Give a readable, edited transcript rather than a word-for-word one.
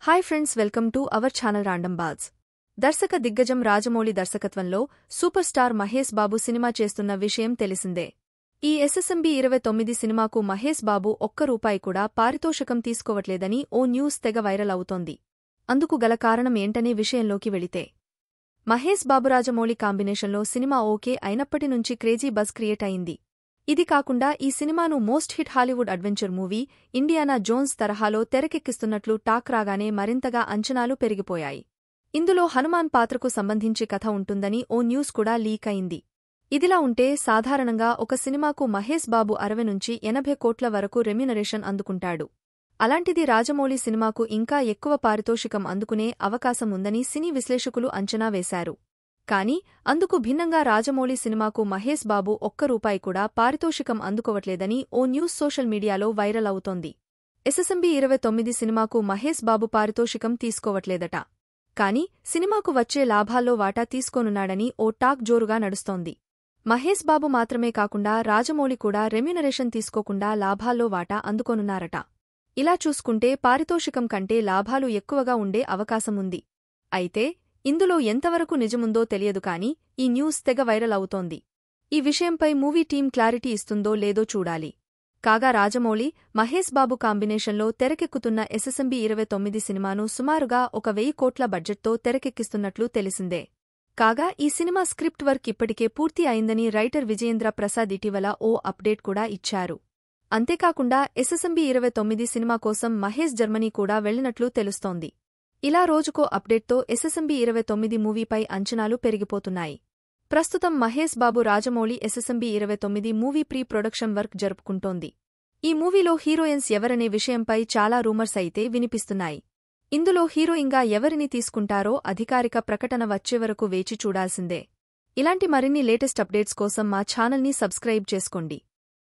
Hi friends, welcome to our channel random buzz. దర్శక దిగ్గజం రాజమౌళి దర్శకత్వంలో సూపర్ స్టార్ మహేష్ బాబు సినిమా చేస్తున్న విషయం తెలిసిందే. ఈ ఎస్ఎస్ఎంబీ 29 సినిమాకు మహేష్ బాబు ఒక్క రూపాయి కూడా పారితోషికం తీసుకోవట్లేదని ఓ న్యూస్ తెగ వైరల్ అవుతోంది. అందుకు గల కారణం ఏంటనే విషయంలోకి వెళితే, మహేష్ బాబు రాజమౌళి కాంబినేషన్లో సినిమా ఓకే అయినప్పటి నుంచి క్రేజీ బజ్ క్రియేట్ అయింది. ఇది కాకుండా ఈ సినిమాను most hit Hollywood adventure movie Indiana Jones తరహాలో తెరకెక్కిస్తున్నట్లు టాక్ రాగానే మరింతగా అంచనాలు పెరిగిపోయాయి. ఇందులో హనుమాన్ పాత్రకు సంబంధించి కథ ఉంటుందని ఓ న్యూస్ కూడా లీక్ అయింది. ఇదిలా ఉంటే, సాధారణంగా ఒక సినిమాకు మహేష్ బాబు 60 నుంచి 80 కోట్ల వరకు రెమ్యునరేషన్ అందుకుంటాడు. అలాంటిది రాజమౌళి సినిమాకు ఇంకా ఎక్కువ పారితోషికం అందుకునే అవకాశం ఉందని సినీ విశ్లేషకులు అంచనా వేశారు. కానీ అందుకు భిన్నంగా రాజమౌళి సినిమాకు మహేష్ బాబు ఒక్క రూపాయి కూడా పారితోషికం అందుకోవట్లేదని ఓ న్యూస్ సోషల్ మీడియాలో వైరల్ అవుతోంది. ఎస్ఎస్ఎంబీ 29 సినిమాకు మహేష్ బాబు పారితోషికం తీసుకోవట్లేదట. కానీ సినిమాకు వచ్చే లాభాల్లో వాటా తీసుకోనున్నాడని ఓ టాక్ జోరుగా నడుస్తోంది. మహేష్ బాబు మాత్రమే కాకుండా రాజమౌళి కూడా రెమ్యునరేషన్ తీసుకోకుండా లాభాల్లో వాటా అందుకోనున్నారట. ఇలా చూసుకుంటే పారితోషికం కంటే లాభాలు ఎక్కువగా ఉండే అవకాశముంది. అయితే ఇందులో ఎంతవరకు నిజముందో తెలియదు కానీ ఈ న్యూస్ తెగ వైరల్ అవుతోంది. ఈ విషయంపై మూవీ టీం క్లారిటీ ఇస్తుందో లేదో చూడాలి. కాగా రాజమౌళి, మహేష్ బాబు కాంబినేషన్లో తెరకెక్కుతున్న ఎస్ఎస్ఎంబీ 29 సినిమాను సుమారుగా 1000 కోట్ల బడ్జెట్తో తెరకెక్కిస్తున్నట్లు తెలిసిందే. కాగా ఈ సినిమా స్క్రిప్ట్ వర్క్ ఇప్పటికే పూర్తి అయిందని రైటర్ విజయేంద్ర ప్రసాద్ ఇటీవల ఓ అప్డేట్ కూడా ఇచ్చారు. అంతేకాకుండా ఎస్ఎస్ఎంబీ 29 సినిమా కోసం మహేష్ జర్మనీ కూడా వెళ్లినట్లు తెలుస్తోంది. ఇలా రోజుకో అప్డేట్తో ఎస్ఎస్ఎంబీ 29 మూవీపై అంచనాలు పెరిగిపోతున్నాయి. ప్రస్తుతం Mahesh Babu Rajamouli SSMB 29 movie pre production work జరుపుకుంటోంది. ఈ మూవీలో హీరోయిన్స్ ఎవరనే విషయంపై చాలా రూమర్స్ అయితే వినిపిస్తున్నాయి. ఇందులో హీరోయిన్గా ఎవరిని తీసుకుంటారో అధికారిక ప్రకటన వచ్చేవరకు వేచి చూడాల్సిందే. ఇలాంటి మరిన్ని లేటెస్ట్ అప్డేట్స్ కోసం మా ఛానల్ని సబ్స్క్రైబ్ చేసుకోండి.